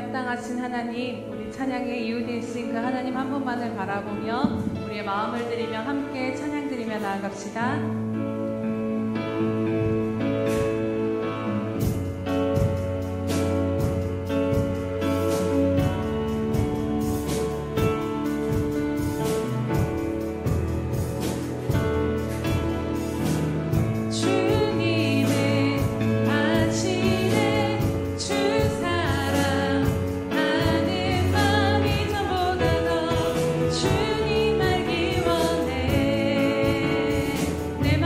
합당하신 하나님, 우리 찬양의 이유 되신 그 하나님 한 분만을 바라보며 우리의 마음을 드리며 함께 찬양 드리며 나아갑시다. 내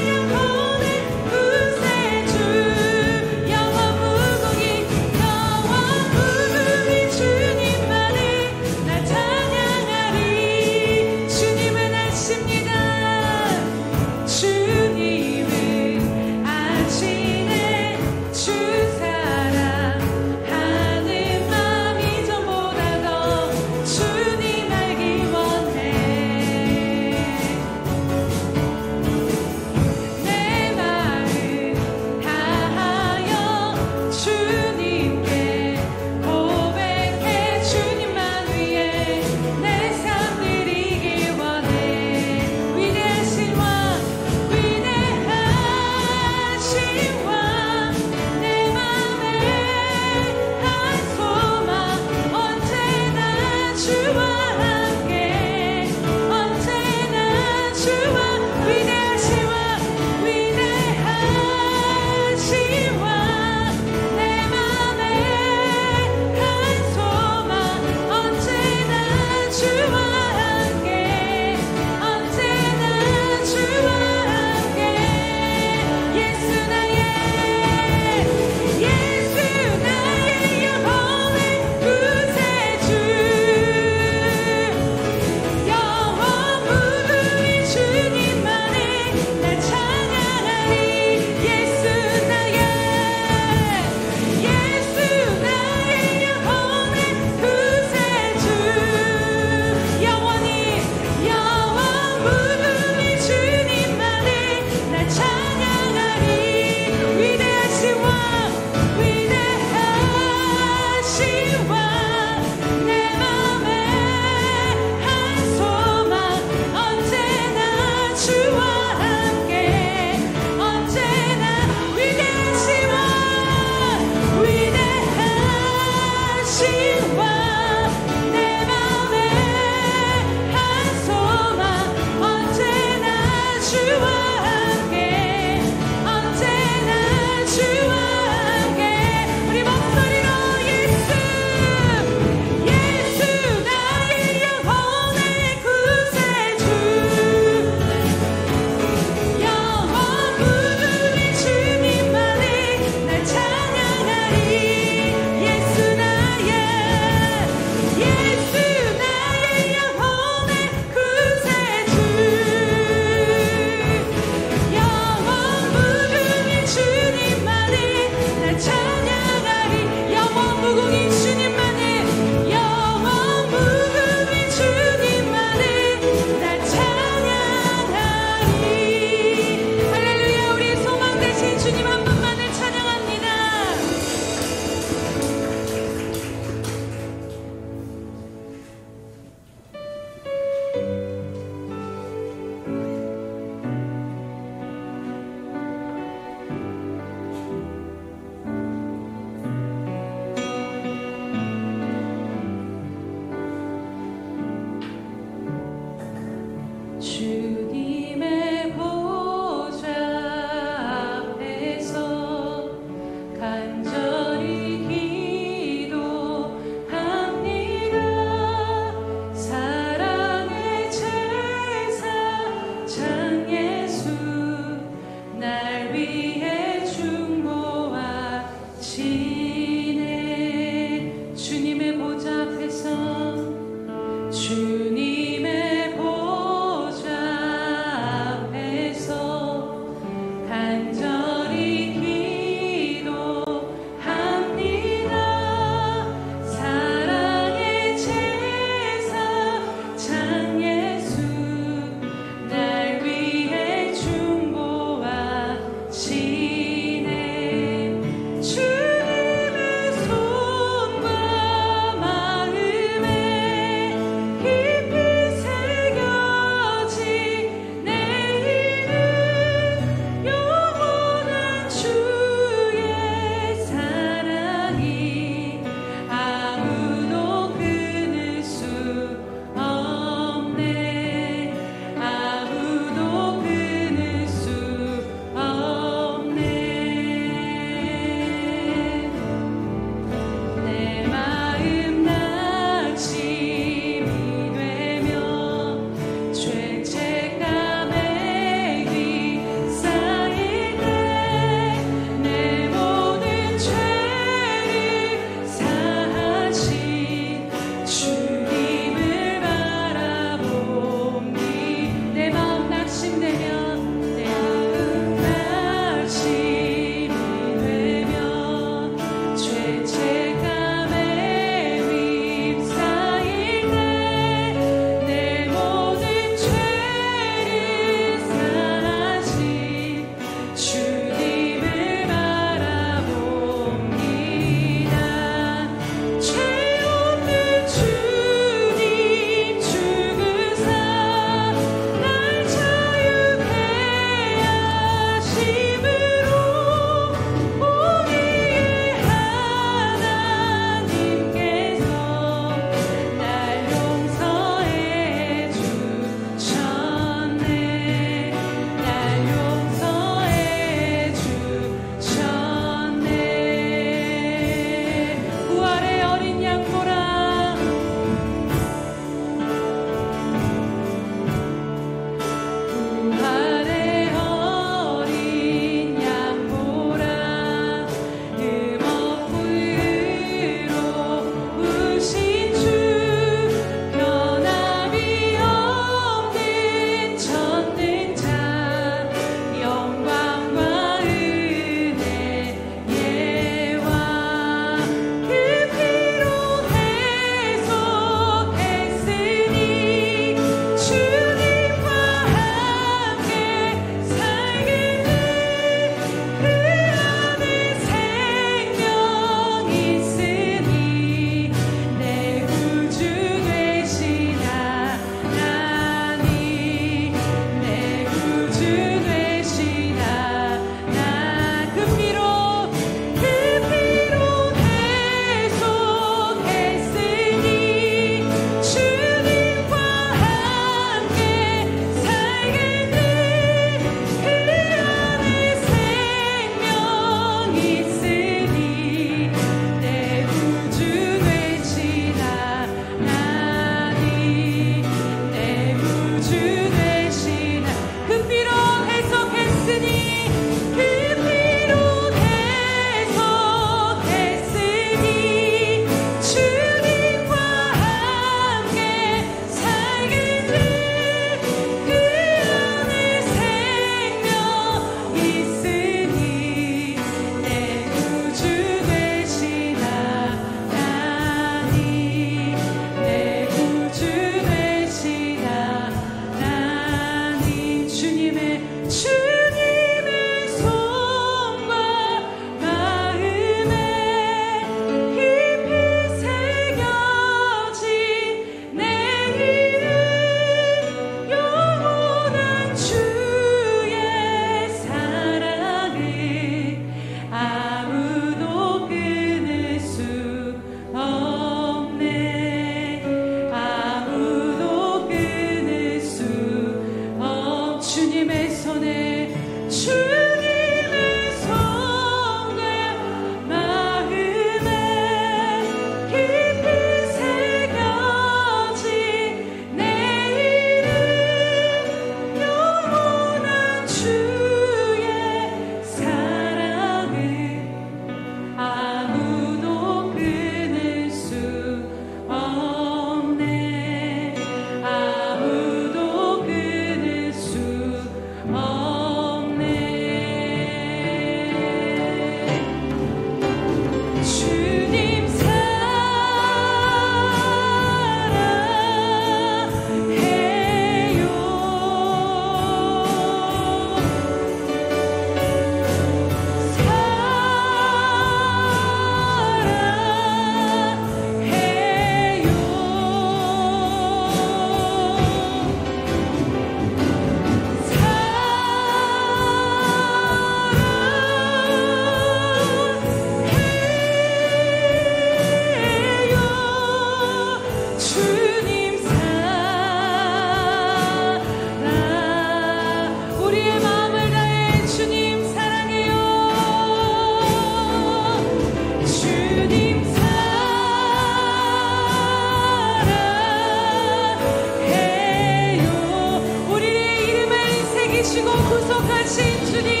살리시고 구속하신 주님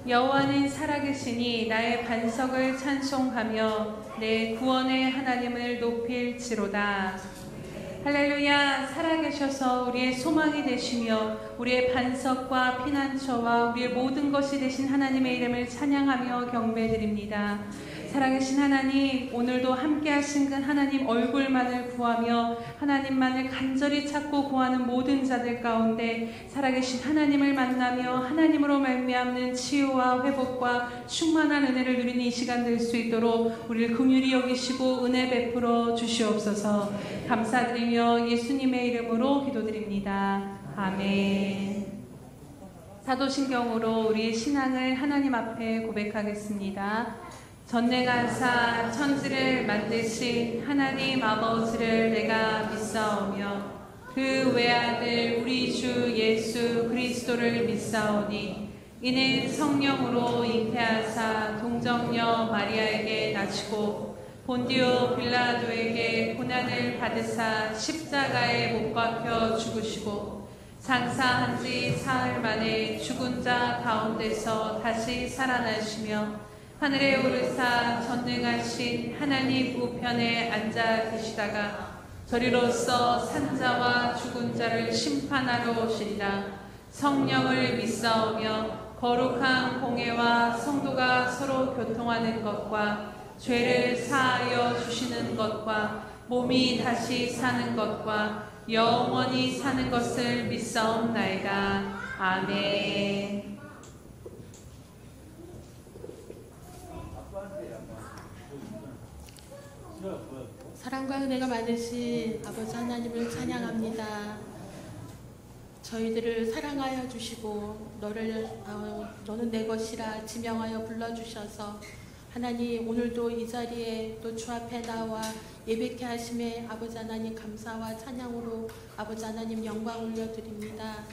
여호와는 살아계시니 나의 반석을 찬송하며 내 구원의 하나님을 높일지로다. 할렐루야. 살아계셔서 우리의 소망이 되시며 우리의 반석과 피난처와 우리의 모든 것이 되신 하나님의 이름을 찬양하며 경배드립니다. 살아계신 하나님, 오늘도 함께 하신 그 하나님 얼굴만을 구하며 하나님만을 간절히 찾고 구하는 모든 자들 가운데 살아계신 하나님을 만나며 하나님으로 말미암는 치유와 회복과 충만한 은혜를 누리는 이 시간 될 수 있도록 우리를 긍휼히 여기시고 은혜 베풀어 주시옵소서. 감사드리며 예수님의 이름으로 기도드립니다. 아멘. 사도신경으로 우리의 신앙을 하나님 앞에 고백하겠습니다. 전능하사 천지를 만드신 하나님 아버지를 내가 믿사오며 그 외아들 우리 주 예수 그리스도를 믿사오니 이는 성령으로 잉태하사 동정녀 마리아에게 낳으시고 본디오 빌라도에게 고난을 받으사 십자가에 못 박혀 죽으시고 장사한 지 사흘 만에 죽은 자 가운데서 다시 살아나시며 하늘에 오르사 전능하신 하나님 우편에 앉아 계시다가 저리로서 산자와 죽은 자를 심판하러 오시리라. 성령을 믿사오며 거룩한 공회와 성도가 서로 교통하는 것과 죄를 사하여 주시는 것과 몸이 다시 사는 것과 영원히 사는 것을 믿사옵나이다. 아멘. 사랑과 은혜가 많으신 아버지 하나님을 찬양합니다. 저희들을 사랑하여 주시고 너는 내 것이라 지명하여 불러주셔서 하나님 오늘도 이 자리에 또 주 앞에 나와 예배케 하심에 아버지 하나님 감사와 찬양으로 아버지 하나님 영광 올려드립니다.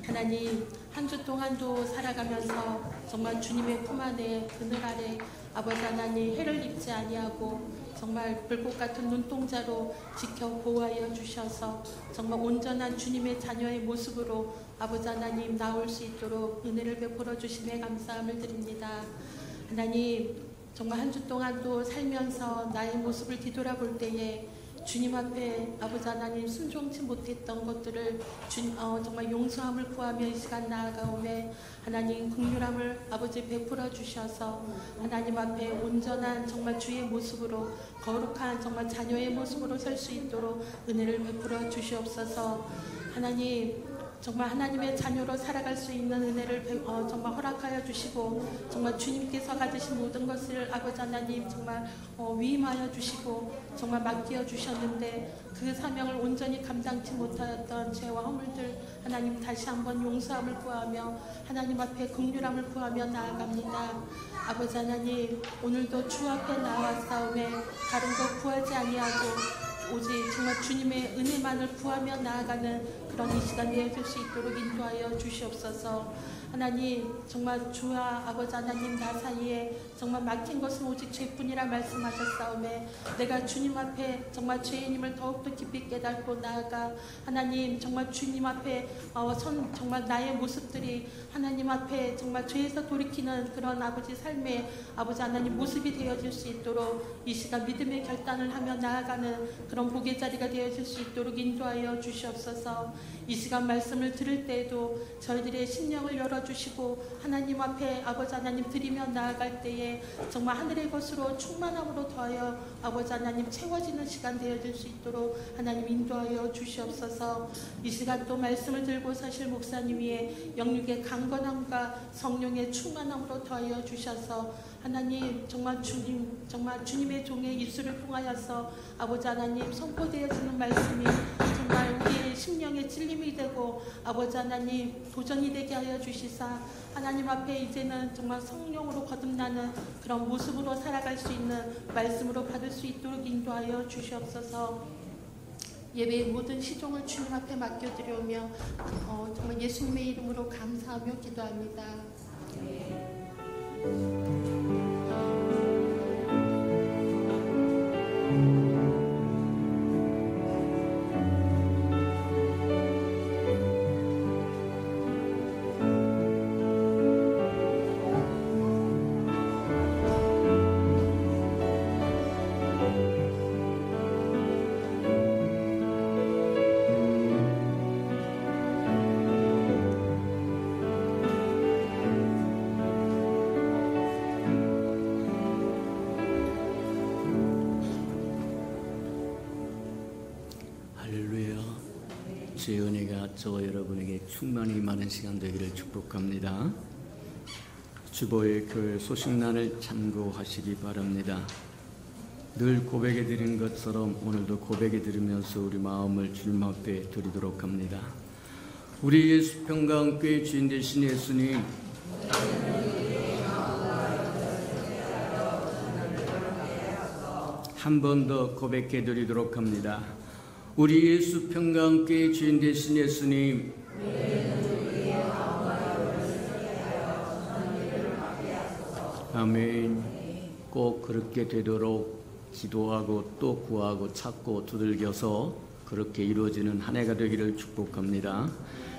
하나님 한 주 동안도 살아가면서 정말 주님의 품 안에 그늘 아래 아버지 하나님 해를 입지 아니하고 정말 불꽃 같은 눈동자로 지켜 보호하여 주셔서 정말 온전한 주님의 자녀의 모습으로 아버지 하나님 나올 수 있도록 은혜를 베풀어 주심에 감사함을 드립니다. 하나님 정말 한 주 동안도 살면서 나의 모습을 뒤돌아볼 때에 주님 앞에 아버지 하나님 순종치 못했던 것들을 정말 용서함을 구하며 이 시간 나아가오매 하나님 긍휼함을 아버지 베풀어 주셔서 하나님 앞에 온전한 정말 주의 모습으로 거룩한 정말 자녀의 모습으로 설 수 있도록 은혜를 베풀어 주시옵소서. 하나님 정말 하나님의 자녀로 살아갈 수 있는 은혜를 정말 허락하여 주시고 정말 주님께서 가지신 모든 것을 아버지 하나님 정말 위임하여 주시고 정말 맡겨 주셨는데 그 사명을 온전히 감당치 못하였던 죄와 허물들 하나님 다시 한번 용서함을 구하며 하나님 앞에 긍휼함을 구하며 나아갑니다. 아버지 하나님 오늘도 주 앞에 나와싸움에 다른 것 구하지 아니하고 오직 정말 주님의 은혜만을 구하며 나아가는 그런 이 시간 되어줄 수 있도록 인도하여 주시옵소서. 하나님 정말 주와 아버지 하나님 나 사이에 정말 막힌 것은 오직 죄뿐이라 말씀하셨사오매 내가 주님 앞에 정말 죄인임을 더욱더 깊이 깨닫고 나아가 하나님 정말 주님 앞에 정말 나의 모습들이 하나님 앞에 정말 죄에서 돌이키는 그런 아버지 삶의 아버지 하나님 모습이 되어질 수 있도록 이 시간 믿음의 결단을 하며 나아가는 그런 복의 자리가 되어질 수 있도록 인도하여 주시옵소서. 이 시간 말씀을 들을 때에도 저희들의 심령을 열어주시고 하나님 앞에 아버지 하나님 드리며 나아갈 때에 정말 하늘의 것으로 충만함으로 더하여 아버지 하나님 채워지는 시간 되어질 수 있도록 하나님 인도하여 주시옵소서. 이 시간 또 말씀을 들고 사실 목사님 위에 영육의 강건함과 성령의 충만함으로 더하여 주셔서 하나님 정말 주님의 종의 입술을 통하여서 아버지 하나님 선포되어지는 말씀이 정말 우리의 심령의 찔림이 되고 아버지 하나님 도전이 되게 하여 주시사 하나님 앞에 이제는 정말 성령으로 거듭나는 그런 모습으로 살아갈 수 있는 말씀으로 받을 수 있도록 인도하여 주시옵소서. 예배의 모든 시종을 주님 앞에 맡겨드려오며 정말 예수님의 이름으로 감사하며 기도합니다. 주의 은혜가 저와 여러분에게 충만히 임하는 시간 되기를 축복합니다. 주보의 교회 소식란을 참고하시기 바랍니다. 늘 고백해 드린 것처럼 오늘도 고백해 드리면서 우리 마음을 주님 앞에 드리도록 합니다. 우리 예수평강교회 주인 되신 예수님, 한 번 더 고백해 드리도록 합니다. 우리 예수평강교회 주인 되신 예수님, 아멘. 꼭 그렇게 되도록 기도하고 또 구하고 찾고 두들겨서 그렇게 이루어지는 한 해가 되기를 축복합니다.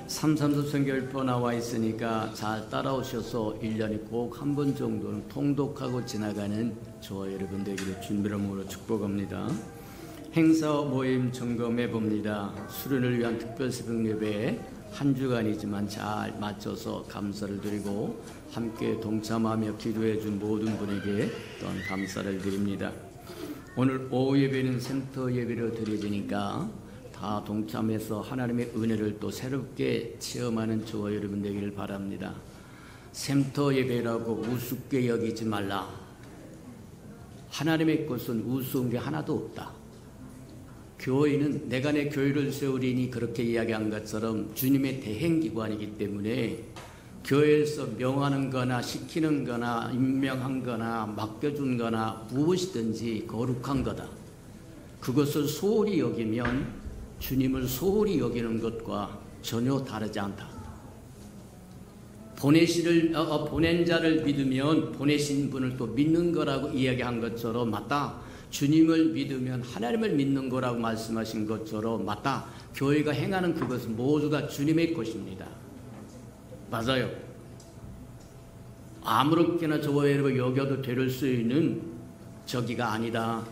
3.3 선결표 나와 있으니까 잘 따라오셔서 1년에 꼭 한 번 정도는 통독하고 지나가는 저와 여러분 되기를 주님으로 축복합니다. 행사 모임 점검해 ገብ니다. 수련을 위한 특별 새벽 예배에 한 주간이지만 잘 맞춰서 감사를 드리고 함께 동참하며 기도해 준 모든 분에게 또한 감사를 드립니다. 오늘 오후 예배는 센터 예배로 드려지니까 다 동참해서 하나님의 은혜를 또 새롭게 체험하는 저와 여러분 되기를 바랍니다. 센터 예배라고 우습게 여기지 말라. 하나님의 것은 우스운 게 하나도 없다. 교회는 내가 내 교회를 세우리니 그렇게 이야기한 것처럼 주님의 대행기관이기 때문에 교회에서 명하는 거나 시키는 거나 임명한 거나 맡겨준 거나 무엇이든지 거룩한 거다. 그것을 소홀히 여기면 주님을 소홀히 여기는 것과 전혀 다르지 않다. 보낸 자를 믿으면 보내신 분을 또 믿는 거라고 이야기한 것처럼 맞다. 주님을 믿으면 하나님을 믿는 거라고 말씀하신 것처럼 맞다. 교회가 행하는 그것은 모두가 주님의 것입니다. 맞아요. 아무렇게나 저와 여러분 여겨도 될 수 있는 저기가 아니다.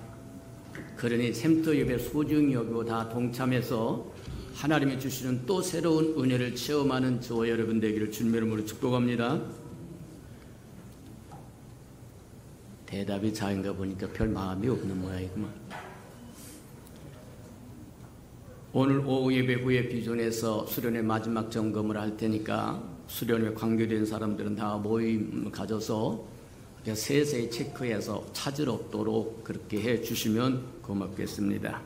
그러니 샘터 예배 소중히 여기고 다 동참해서 하나님이 주시는 또 새로운 은혜를 체험하는 저와 여러분 되기를 주님의 이름으로 축복합니다. 대답이 자인가 보니까 별 마음이 없는 모양이구만. 오늘 오후 예배 후에 비전에서 수련회 마지막 점검을 할 테니까 수련회 관계된 사람들은 다 모임 가져서 세세히 체크해서 차질 없도록 그렇게 해 주시면 고맙겠습니다.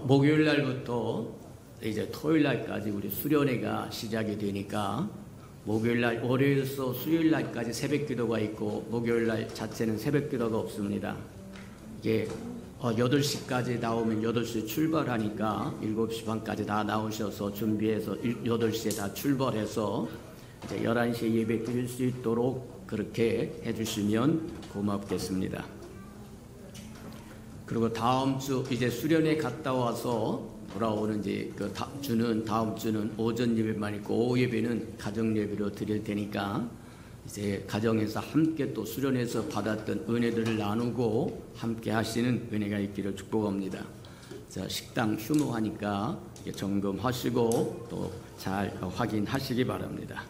목요일 날부터 이제 토요일 날까지 우리 수련회가 시작이 되니까 목요일 날, 월요일에서 수요일 날까지 새벽 기도가 있고 목요일 날 자체는 새벽 기도가 없습니다. 이게 8시까지 나오면 8시에 출발하니까 7시 반까지 다 나오셔서 준비해서 8시에 다 출발해서 이제 11시에 예배 드릴 수 있도록 그렇게 해주시면 고맙겠습니다. 그리고 다음 주 이제 수련회 갔다 와서 돌아오는 이제 다음 주는 오전 예배만 있고 오후 예배는 가정 예배로 드릴 테니까 이제 가정에서 함께 또 수련회에서 받았던 은혜들을 나누고 함께 하시는 은혜가 있기를 축복합니다. 자, 식당 휴무하니까 점검하시고 또 잘 확인하시기 바랍니다.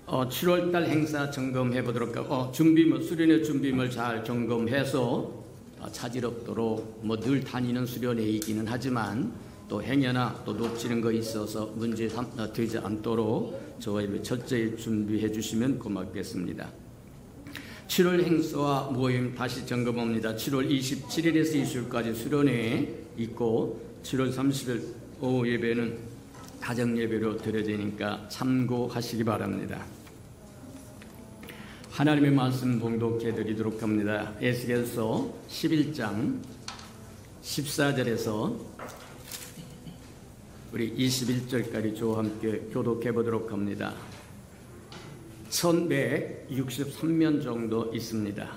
7월달 행사 점검해 보도록 하고 수련회 준비물 잘 점검해서 차질 없도록 늘 다니는 수련회이기는 하지만 또 행여나 또 놓치는 거 있어서 문제 되지 않도록 저와 철저히 준비해 주시면 고맙겠습니다. 7월 행사와 모임 다시 점검합니다. 7월 27일에서 20일까지 수련회 있고 7월 30일 오후 예배는 가정 예배로 드려지니까 참고하시기 바랍니다. 하나님의 말씀 봉독해 드리도록 합니다. 에스겔서 11장 14절에서 우리 21절까지 저와 함께 교독해 보도록 합니다. 1163면 정도 있습니다.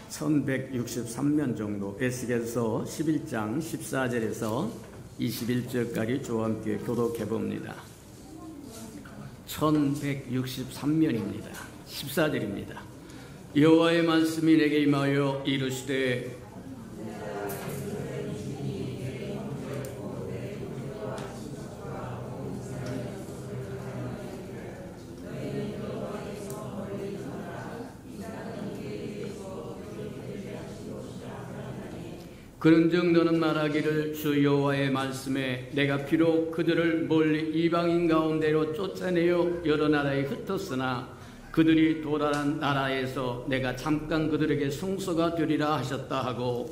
1163면 정도. 에스겔서 11장 14절에서 21절까지 저와 함께 교독해 봅니다. 1163면입니다. 14절입니다. 여호와의 말씀이 내게 임하여 이르시되 그런즉 너는 말하기를 주 여호와의 말씀에 내가 비록 그들을 멀리 이방인 가운데로 쫓아내어 여러 나라에 흩었으나 그들이 도달한 나라에서 내가 잠깐 그들에게 성소가 되리라 하셨다 하고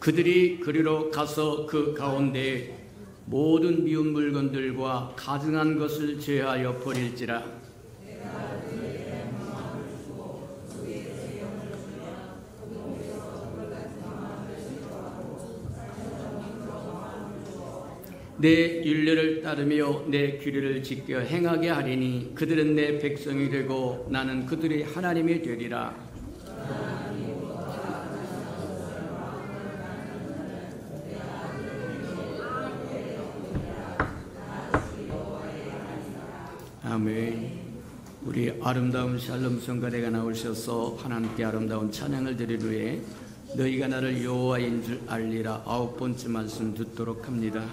그들이 그리로 가서 그 가운데 모든 미운 물건들과 가증한 것을 제하여 버릴지라. 내 율례를 따르며 내 규례를 지켜 행하게 하리니 그들은 내 백성이 되고 나는 그들의 하나님이 되리라. 아멘. 우리 아름다운 샬롬 성가대가 나오셔서 하나님께 아름다운 찬양을 드릴 후에 너희가 나를 여호와인 줄 알리라 9번째 말씀 듣도록 합니다.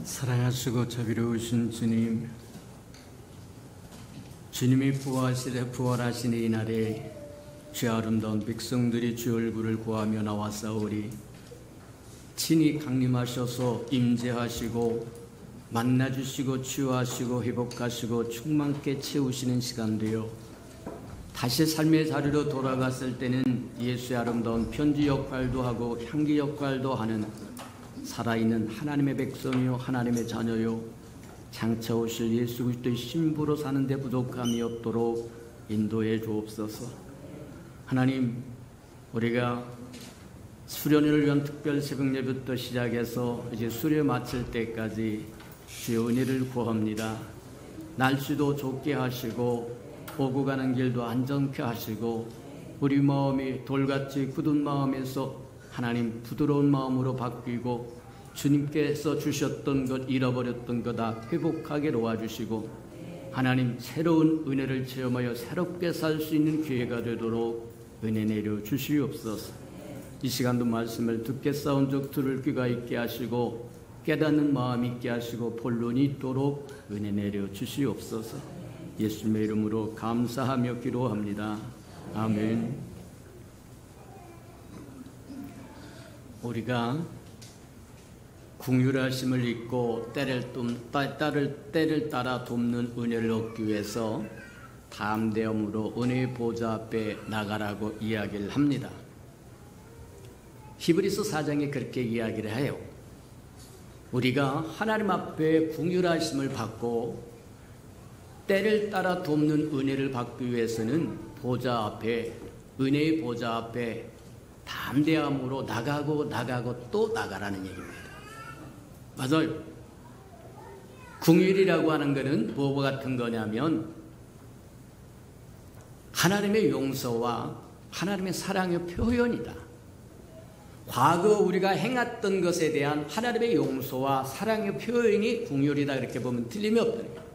사랑하시고 자비로우신 주님, 주님이 부활하신 이 날에 주 아름다운 백성들이 주 얼굴을 구하며 나왔사오리. 친히 강림하셔서 임재하시고 만나주시고 치유하시고 회복하시고 충만케 채우시는 시간되요 다시 삶의 자리로 돌아갔을 때는 예수의 아름다운 편지 역할도 하고 향기 역할도 하는 살아있는 하나님의 백성이요 하나님의 자녀요 장차 오실 예수 그리스도의 신부로 사는 데 부족함이 없도록 인도해 주옵소서. 하나님, 우리가 수련회를 위한 특별 새벽 예배부터 시작해서 이제 수련 마칠 때까지 주의 은혜를 구합니다. 날씨도 좋게 하시고 오고 가는 길도 안전케 하시고 우리 마음이 돌같이 굳은 마음에서 하나님 부드러운 마음으로 바뀌고 주님께서 주셨던 것, 잃어버렸던 것 다 회복하게 도와주시고 하나님 새로운 은혜를 체험하여 새롭게 살 수 있는 기회가 되도록 은혜 내려 주시옵소서. 이 시간도 말씀을 듣게 싸운 적 들을 귀가 있게 하시고 깨닫는 마음 있게 하시고 본론이 있도록 은혜 내려 주시옵소서. 예수님의 이름으로 감사하며 기도합니다. 아멘. 우리가 궁휼하심을 잊고 때를 따라 돕는 은혜를 얻기 위해서 담대함으로 은혜의 보좌 앞에 나가라고 이야기를 합니다. 히브리서 4장에 그렇게 이야기를 해요. 우리가 하나님 앞에 궁휼하심을 받고 때를 따라 돕는 은혜를 받기 위해서는 보좌 앞에, 은혜의 보좌 앞에 담대함으로 나가고 또 나가라는 얘기입니다. 맞아요. 궁휼이라고 하는 것은 뭐와 같은 거냐면 하나님의 용서와 하나님의 사랑의 표현이다. 과거 우리가 행했던 것에 대한 하나님의 용서와 사랑의 표현이 궁휼이다. 이렇게 보면 틀림이 없다는 거예요.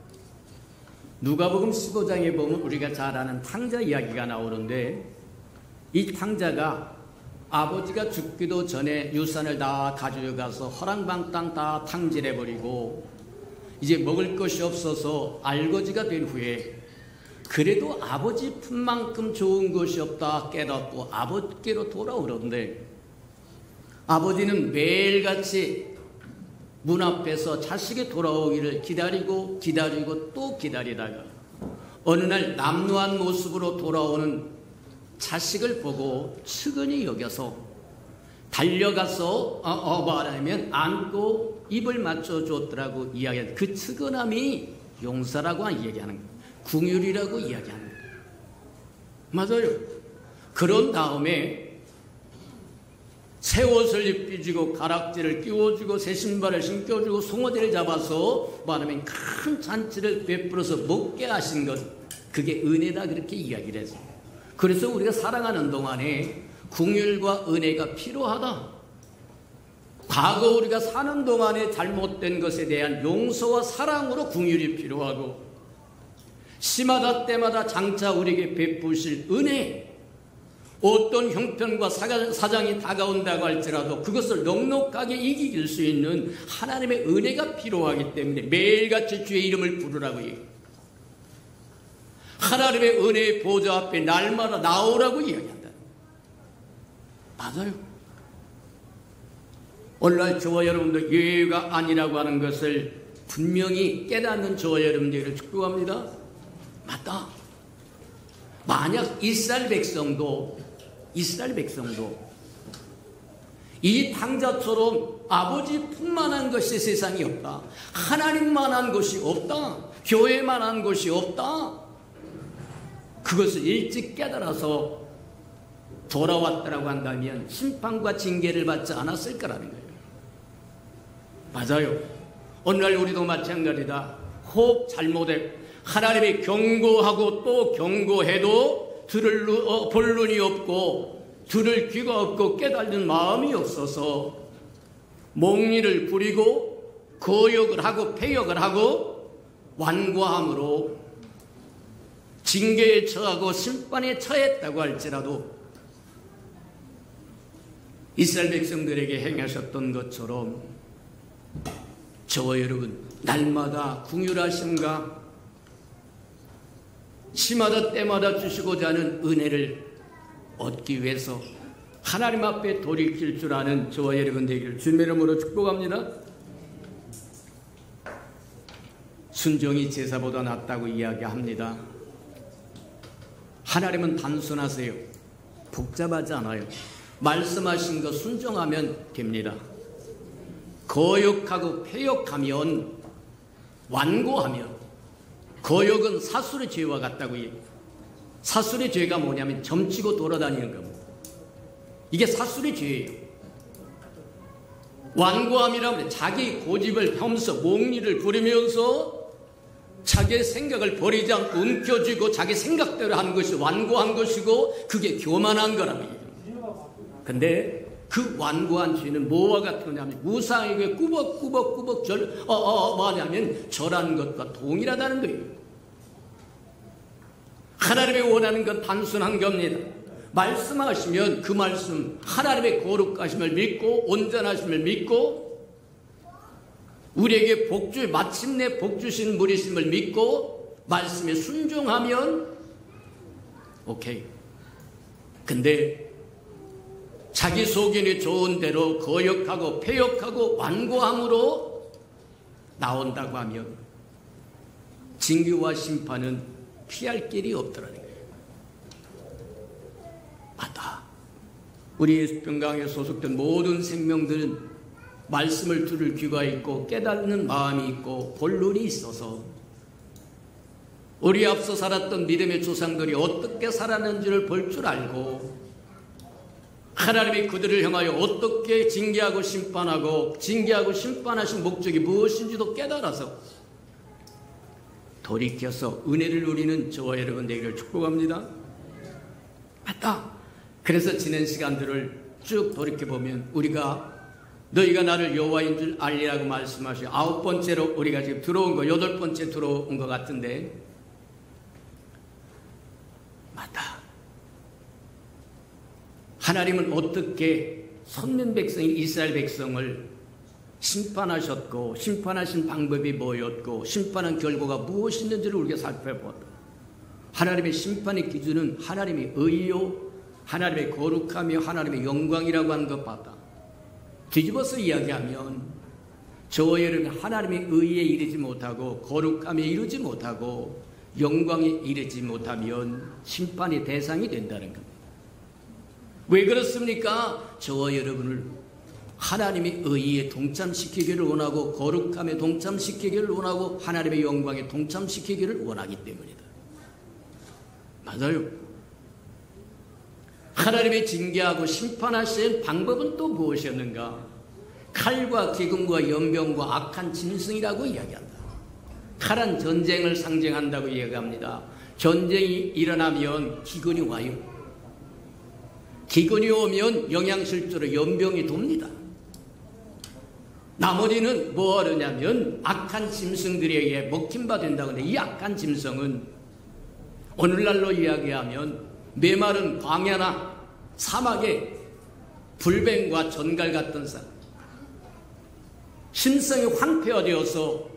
누가복음 15장에 보면 우리가 잘 아는 탕자 이야기가 나오는데 이 탕자가 아버지가 죽기도 전에 유산을 다 가져가서 허랑방땅 다 탕질해버리고 이제 먹을 것이 없어서 알거지가 된 후에 그래도 아버지 품만큼 좋은 것이 없다 깨닫고 아버지께로 돌아오는데 아버지는 매일같이 문 앞에서 자식이 돌아오기를 기다리고 또 기다리다가 어느 날 남루한 모습으로 돌아오는 자식을 보고 측은히 여겨서 달려가서 말하면 안고 입을 맞춰줬더라고 이야기하는 그 측은함이 용서라고 이야기하는 거예요. 궁휼이라고 이야기하는 거예요. 맞아요. 그런 다음에 새 옷을 입혀주고 가락지를 끼워주고 새 신발을 신겨주고 송아지를 잡아서 말하면 큰 잔치를 베풀어서 먹게 하신 것, 그게 은혜다 그렇게 이야기를 했어요. 그래서 우리가 살아가는 동안에 궁휼과 은혜가 필요하다. 과거 우리가 사는 동안에 잘못된 것에 대한 용서와 사랑으로 궁휼이 필요하고 시마다 때마다 장차 우리에게 베푸실 은혜, 어떤 형편과 사장이 다가온다고 할지라도 그것을 넉넉하게 이길 수 있는 하나님의 은혜가 필요하기 때문에 매일같이 주의 이름을 부르라고 얘기해요. 하나님의 은혜의 보좌 앞에 날마다 나오라고 이야기한다. 맞아요. 오늘날 저와 여러분들 예외가 아니라고 하는 것을 분명히 깨닫는 저와 여러분들을 축복합니다. 맞다. 만약 이스라엘 백성도 이 탕자처럼 아버지 품만한 것이 세상에 없다. 하나님만한 것이 없다. 교회만한 것이 없다. 그것을 일찍 깨달아서 돌아왔다라고 한다면 심판과 징계를 받지 않았을 거라는 거예요. 맞아요. 오늘날 우리도 마찬가지다. 혹 잘못해 하나님이 경고하고 또 경고해도 들을 볼 눈이 없고 들을 귀가 없고 깨닫는 마음이 없어서 몽리를 부리고 거역을 하고 폐역을 하고 완고함으로 징계에 처하고 심판에 처했다고 할지라도 이스라엘 백성들에게 행하셨던 것처럼 저와 여러분 날마다 궁휼하심과 시마다 때마다 주시고자 하는 은혜를 얻기 위해서 하나님 앞에 돌이킬 줄 아는 저와 여러분 되기를 주님의 이름으로 축복합니다. 순종이 제사보다 낫다고 이야기합니다. 하나님은 단순하세요. 복잡하지 않아요. 말씀하신 거 순종하면 됩니다. 거역하고 폐역하면, 완고하면, 거역은 사술의 죄와 같다고 해요. 사술의 죄가 뭐냐면 점치고 돌아다니는 겁니다. 이게 사술의 죄예요. 완고함이라면 자기 고집을 펴면서 몽리를 부리면서 자기의 생각을 버리지 않고 움켜쥐고 자기 생각대로 하는 것이 완고한 것이고, 그게 교만한 거라고 얘기합니다. 근데 그 완고한 죄는 뭐와 같으냐면 무상에게 꾸벅꾸벅꾸벅 뭐냐면 절하는 것과 동일하다는 거예요. 하나님이 원하는 건 단순한 겁니다. 말씀하시면 그 말씀, 하나님의 거룩하심을 믿고 온전하심을 믿고 우리에게 마침내 복주신 물이심을 믿고 말씀에 순종하면 오케이. 근데 자기 속인이 좋은 대로 거역하고 폐역하고 완고함으로 나온다고 하면 징계와 심판은 피할 길이 없더라는 거예요. 맞다. 우리 예수평강에 소속된 모든 생명들은 말씀을 들을 귀가 있고 깨닫는 마음이 있고 볼 눈이 있어서 우리 앞서 살았던 믿음의 조상들이 어떻게 살았는지를 볼 줄 알고 하나님이 그들을 향하여 어떻게 징계하고 심판하신 목적이 무엇인지도 깨달아서 돌이켜서 은혜를 누리는 저와 여러분 되기를 축복합니다. 맞다. 그래서 지난 시간들을 쭉 돌이켜보면 너희가 나를 여호와인 줄 알리라고 말씀하시고 9번째로 우리가 지금 들어온 거 8번째 들어온 것 같은데 맞다. 하나님은 어떻게 선민 백성인 이스라엘 백성을 심판하셨고 심판하신 방법이 뭐였고 심판한 결과가 무엇이었는지를 우리가 살펴보았다. 하나님의 심판의 기준은 하나님의 의요 하나님의 거룩하며 하나님의 영광이라고 하는 것 봤다. 뒤집어서 이야기하면 저와 여러분 하나님의 의에 이르지 못하고 거룩함에 이르지 못하고 영광에 이르지 못하면 심판의 대상이 된다는 겁니다. 왜 그렇습니까? 저와 여러분을 하나님의 의에 동참시키기를 원하고 거룩함에 동참시키기를 원하고 하나님의 영광에 동참시키기를 원하기 때문이다. 맞아요. 하나님의 징계하고 심판하신 방법은 또 무엇이었는가? 칼과 기근과 연병과 악한 짐승이라고 이야기한다. 칼은 전쟁을 상징한다고 이야기합니다. 전쟁이 일어나면 기근이 와요. 기근이 오면 영양실조로 연병이 돕니다. 나머지는 뭐 하느냐면 악한 짐승들에게 먹힌바 된다고 하는데 이 악한 짐승은 오늘날로 이야기하면 메마른 광야나 사막에 불뱀과 전갈 같은 사람, 심성이 황폐화되어서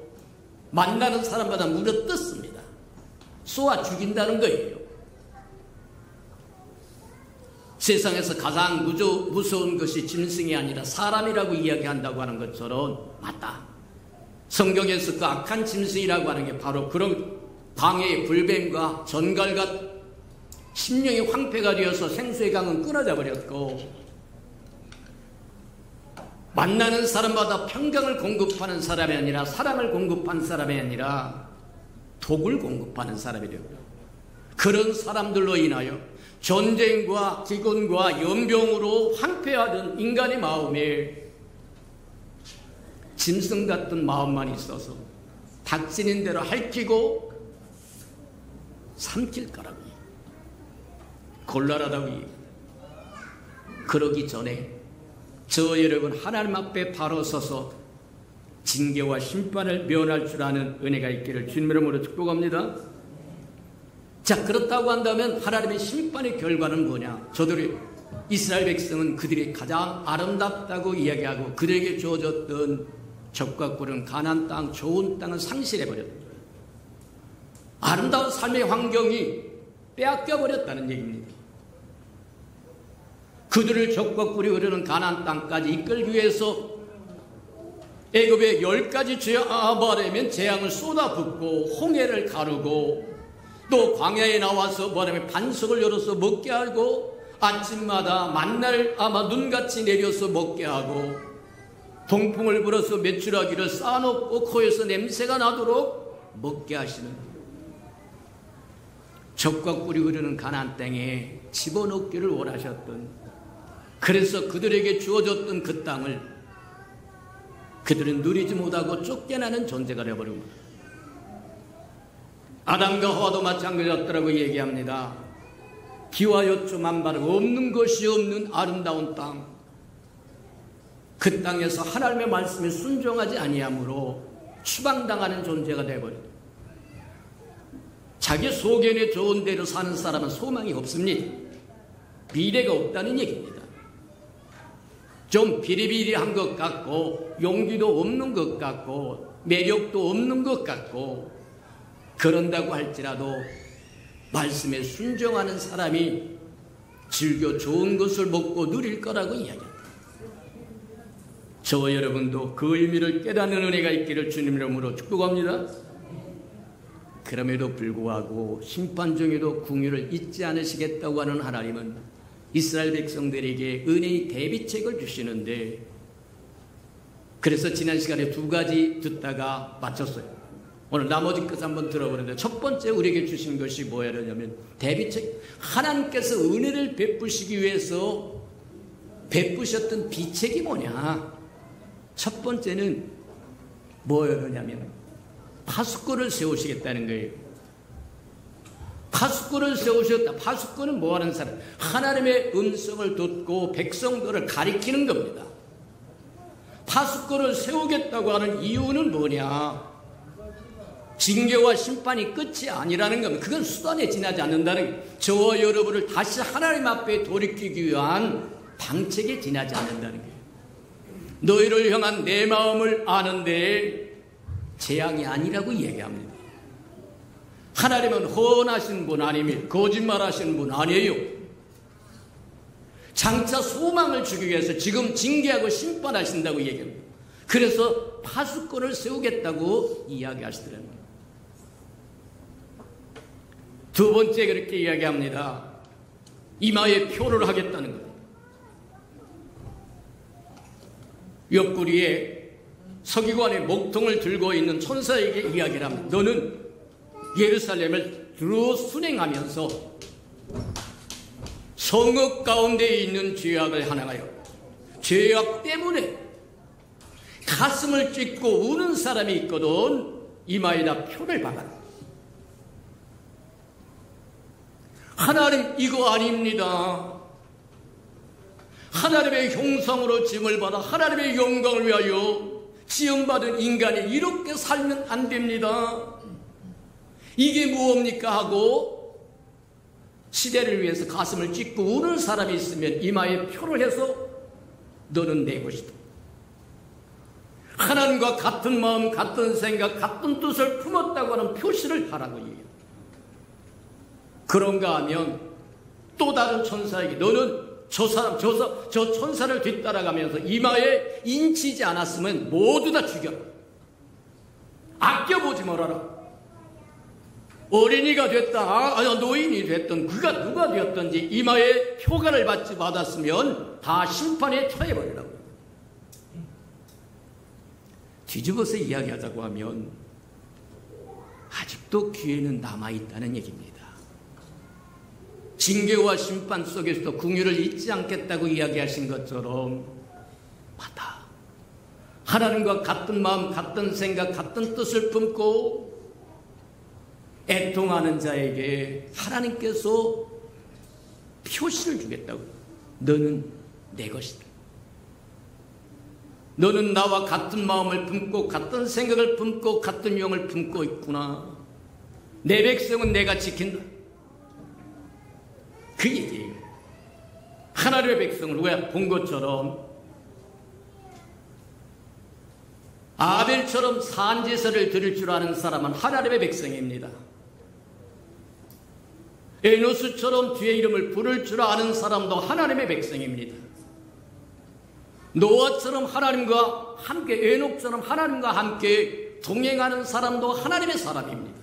만나는 사람마다 물어뜯습니다. 쏘아 죽인다는 거예요. 세상에서 가장 무서운 것이 짐승이 아니라 사람이라고 이야기한다고 하는 것처럼 맞다. 성경에서 그 악한 짐승이라고 하는 게 바로 그런 광야의 불뱀과 전갈과 심령이 황폐가 되어서 생수의 강은 끊어져 버렸고 만나는 사람마다 평강을 공급하는 사람이 아니라 사랑을 공급하는 사람이 아니라 독을 공급하는 사람이 되고 그런 사람들로 인하여 전쟁과 기근과 연병으로 황폐하던 인간의 마음에 짐승 같은 마음만 있어서 닥치는 대로 핥히고 삼킬 거라고 곤란하다고 그러기 전에 저 여러분 하나님 앞에 바로 서서 징계와 심판을 면할 줄 아는 은혜가 있기를 주님의 이름으로 축복합니다. 자, 그렇다고 한다면 하나님의 심판의 결과는 뭐냐? 저들이 이스라엘 백성은 그들이 가장 아름답다고 이야기하고 그들에게 주어졌던 적과 꿀은 가나안 땅, 좋은 땅을 상실해버렸다. 아름다운 삶의 환경이 빼앗겨버렸다는 얘기입니다. 그들을 적과 꿀이 흐르는 가나안 땅까지 이끌기 위해서 애굽의 10가지 말하면 재앙을 쏟아붓고 홍해를 가르고 또 광야에 나와서 말하면 반석을 열어서 먹게 하고 아침마다 만나를 눈같이 내려서 먹게 하고 동풍을 불어서 메추라기를 쌓아놓고 코에서 냄새가 나도록 먹게 하시는 적과 꿀이 흐르는 가나안 땅에 집어넣기를 원하셨던, 그래서 그들에게 주어졌던 그 땅을 그들은 누리지 못하고 쫓겨나는 존재가 되어버린 겁니다. 아담과 하와도 마찬가지였더라고 얘기합니다. 비와 여초 만발 없는 것이 없는 아름다운 땅, 그 땅에서 하나님의 말씀에 순종하지 아니하므로 추방당하는 존재가 되어버립니다. 자기 소견에 좋은 대로 사는 사람은 소망이 없습니다. 미래가 없다는 얘기입니다. 좀 비리비리한 것 같고 용기도 없는 것 같고 매력도 없는 것 같고 그런다고 할지라도 말씀에 순종하는 사람이 즐겨 좋은 것을 먹고 누릴 거라고 이야기합니다. 저와 여러분도 그 의미를 깨닫는 은혜가 있기를 주님 이름으로 축복합니다. 그럼에도 불구하고 심판 중에도 궁유를 잊지 않으시겠다고 하는 하나님은 이스라엘 백성들에게 은혜의 대비책을 주시는데, 그래서 지난 시간에 2가지 듣다가 마쳤어요. 오늘 나머지 것을 한번 들어보는데, 첫 번째 우리에게 주신 것이 뭐냐면 대비책. 하나님께서 은혜를 베푸시기 위해서 베푸셨던 비책이 뭐냐. 첫 번째는 뭐였냐면 파수꾼을 세우시겠다는 거예요. 파수꾼을 세우셨다. 파수꾼은 뭐하는 사람? 하나님의 음성을 듣고 백성들을 가리키는 겁니다. 파수꾼을 세우겠다고 하는 이유는 뭐냐? 징계와 심판이 끝이 아니라는 겁니다. 그건 수단에 지나지 않는다는 거예요. 저와 여러분을 다시 하나님 앞에 돌이키기 위한 방책에 지나지 않는다는 거예요. 너희를 향한 내 마음을 아는데 재앙이 아니라고 얘기합니다. 하나님은 헌하신 분 아닙니다. 거짓말하시는 분 아니에요. 장차 소망을 주기 위해서 지금 징계하고 심판하신다고 얘기합니다. 그래서 파수꾼을 세우겠다고 이야기하시더라고요. 두 번째 그렇게 이야기합니다. 이마에 표를 하겠다는 거예요. 옆구리에 서기관의 목통을 들고 있는 천사에게 이야기를 합니다. 너는 예루살렘을 두루 순행하면서 성읍 가운데 있는 죄악을 하나하여 죄악 때문에 가슴을 찢고 우는 사람이 있거든 이마에다 표를 박아라. 하나님 이거 아닙니다. 하나님의 형상으로 지음을 받아 하나님의 영광을 위하여 지음받은 인간이 이렇게 살면 안 됩니다. 이게 무엇입니까 하고 시대를 위해서 가슴을 찢고 우는 사람이 있으면 이마에 표를 해서 너는 내 것이다. 하나님과 같은 마음, 같은 생각, 같은 뜻을 품었다고 하는 표시를 하라고 얘기해요. 그런가 하면 또 다른 천사에게 너는 저 천사를 뒤따라가면서 이마에 인치지 않았으면 모두 다 죽여라. 아껴보지 말아라. 어린이가 됐다, 노인이 됐던 그가 누가 되었든지 이마에 표가를 받았으면 다 심판에 처해버리라고. 뒤집어서 이야기하자고 하면 아직도 기회는 남아있다는 얘기입니다. 징계와 심판 속에서도 긍휼을 잊지 않겠다고 이야기하신 것처럼 맞다. 하나님과 같은 마음, 같은 생각, 같은 뜻을 품고 애통하는 자에게 하나님께서 표시를 주겠다고. 너는 내 것이다. 너는 나와 같은 마음을 품고 같은 생각을 품고 같은 영을 품고 있구나. 내 백성은 내가 지킨다. 그 얘기예요. 하나님의 백성을 왜 본 것처럼 아벨처럼 산제사를 드릴 줄 아는 사람은 하나님의 백성입니다. 에노스처럼 주의 이름을 부를 줄 아는 사람도 하나님의 백성입니다. 노아처럼 하나님과 함께, 에녹처럼 하나님과 함께 동행하는 사람도 하나님의 사람입니다.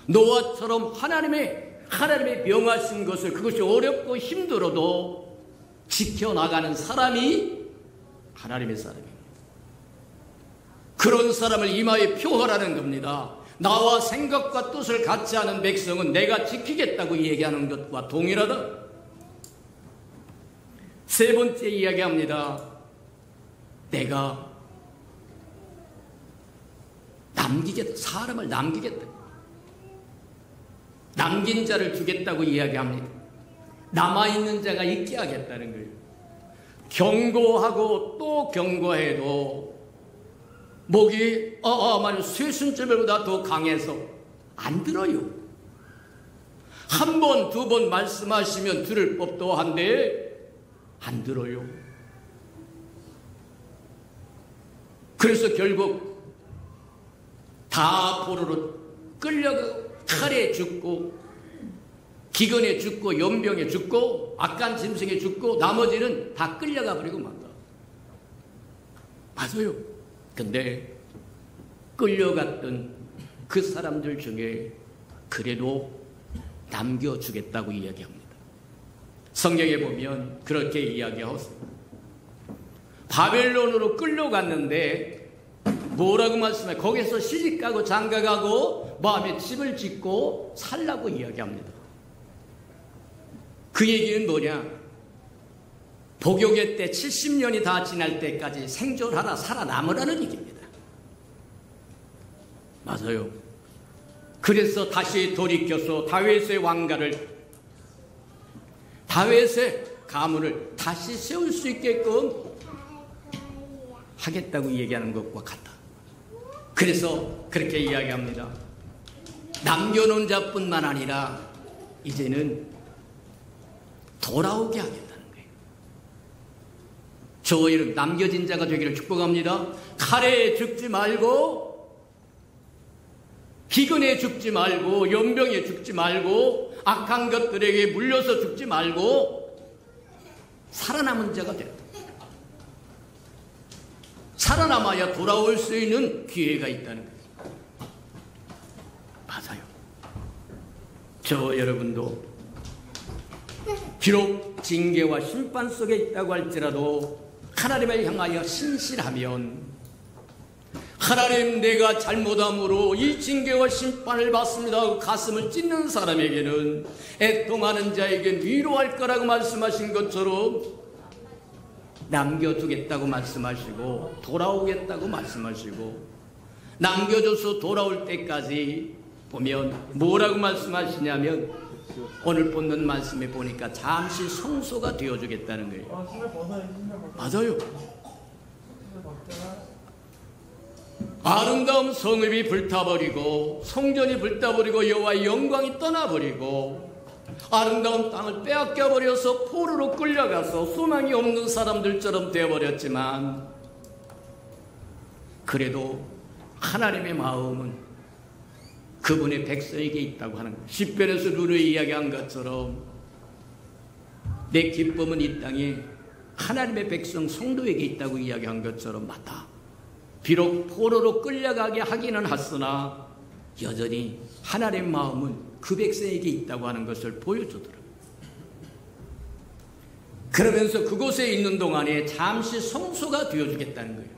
노아처럼 하나님의 명하신 것을, 그것이 어렵고 힘들어도 지켜나가는 사람이 하나님의 사람입니다. 그런 사람을 이마에 표하라는 겁니다. 나와 생각과 뜻을 같이 하는 백성은 내가 지키겠다고 얘기하는 것과 동일하다. 세 번째 이야기합니다. 내가 남기겠다. 사람을 남기겠다. 남긴 자를 주겠다고 이야기합니다. 남아있는 자가 있게 하겠다는 거예요. 경고하고 또 경고해도 목이 말이야 쇠순절보다 더 강해서 안 들어요. 한 번, 두 번 말씀하시면 들을 법도 한데 안 들어요. 그래서 결국 다 포로로 끌려가고 칼에 죽고 기근에 죽고 연병에 죽고 악한 짐승에 죽고 나머지는 다 끌려가 버리고 만다. 맞아요. 근데 끌려갔던 그 사람들 중에 그래도 남겨주겠다고 이야기합니다. 성경에 보면 그렇게 이야기하고 바벨론으로 끌려갔는데 뭐라고 말씀해요? 거기서 시집가고 장가가고 마음에 집을 짓고 살라고 이야기합니다. 그 얘기는 뭐냐? 복역의 때 70년이 다 지날 때까지 생존하라, 살아남으라는 얘기입니다. 맞아요. 그래서 다시 돌이켜서 다윗의 왕가를, 다윗의 가문을 다시 세울 수 있게끔 하겠다고 얘기하는 것과 같다. 그래서 그렇게 이야기합니다. 남겨놓은 자뿐만 아니라 이제는 돌아오게 하겠다는 거예요. 저 이름 남겨진 자가 되기를 축복합니다. 칼에 죽지 말고, 기근에 죽지 말고, 연병에 죽지 말고, 악한 것들에게 물려서 죽지 말고 살아남은 자가 됐다. 살아남아야 돌아올 수 있는 기회가 있다는 거예요. 맞아요. 저 여러분도 비록 징계와 심판 속에 있다고 할지라도 하나님을 향하여 신실하면, 하나님 내가 잘못함으로 이 징계와 심판을 받습니다 하고 가슴을 찢는 사람에게는 애통하는 자에게 위로할 거라고 말씀하신 것처럼 남겨두겠다고 말씀하시고 돌아오겠다고 말씀하시고, 남겨줘서 돌아올 때까지 보면 뭐라고 말씀하시냐면 오늘 본문 말씀에 보니까 잠시 성소가 되어주겠다는 거예요. 맞아요. 아름다운 성읍이 불타버리고 성전이 불타버리고 여호와의 영광이 떠나버리고 아름다운 땅을 빼앗겨버려서 포로로 끌려가서 소망이 없는 사람들처럼 되어버렸지만, 그래도 하나님의 마음은 그분의 백성에게 있다고 하는 거예요. 시편에서 누누이 이야기한 것처럼 내 기쁨은 이 땅에 하나님의 백성 성도에게 있다고 이야기한 것처럼 맞다. 비록 포로로 끌려가게 하기는 하으나 여전히 하나님의 마음은 그 백성에게 있다고 하는 것을 보여주더라고요. 그러면서 그곳에 있는 동안에 잠시 성소가 되어주겠다는 거예요.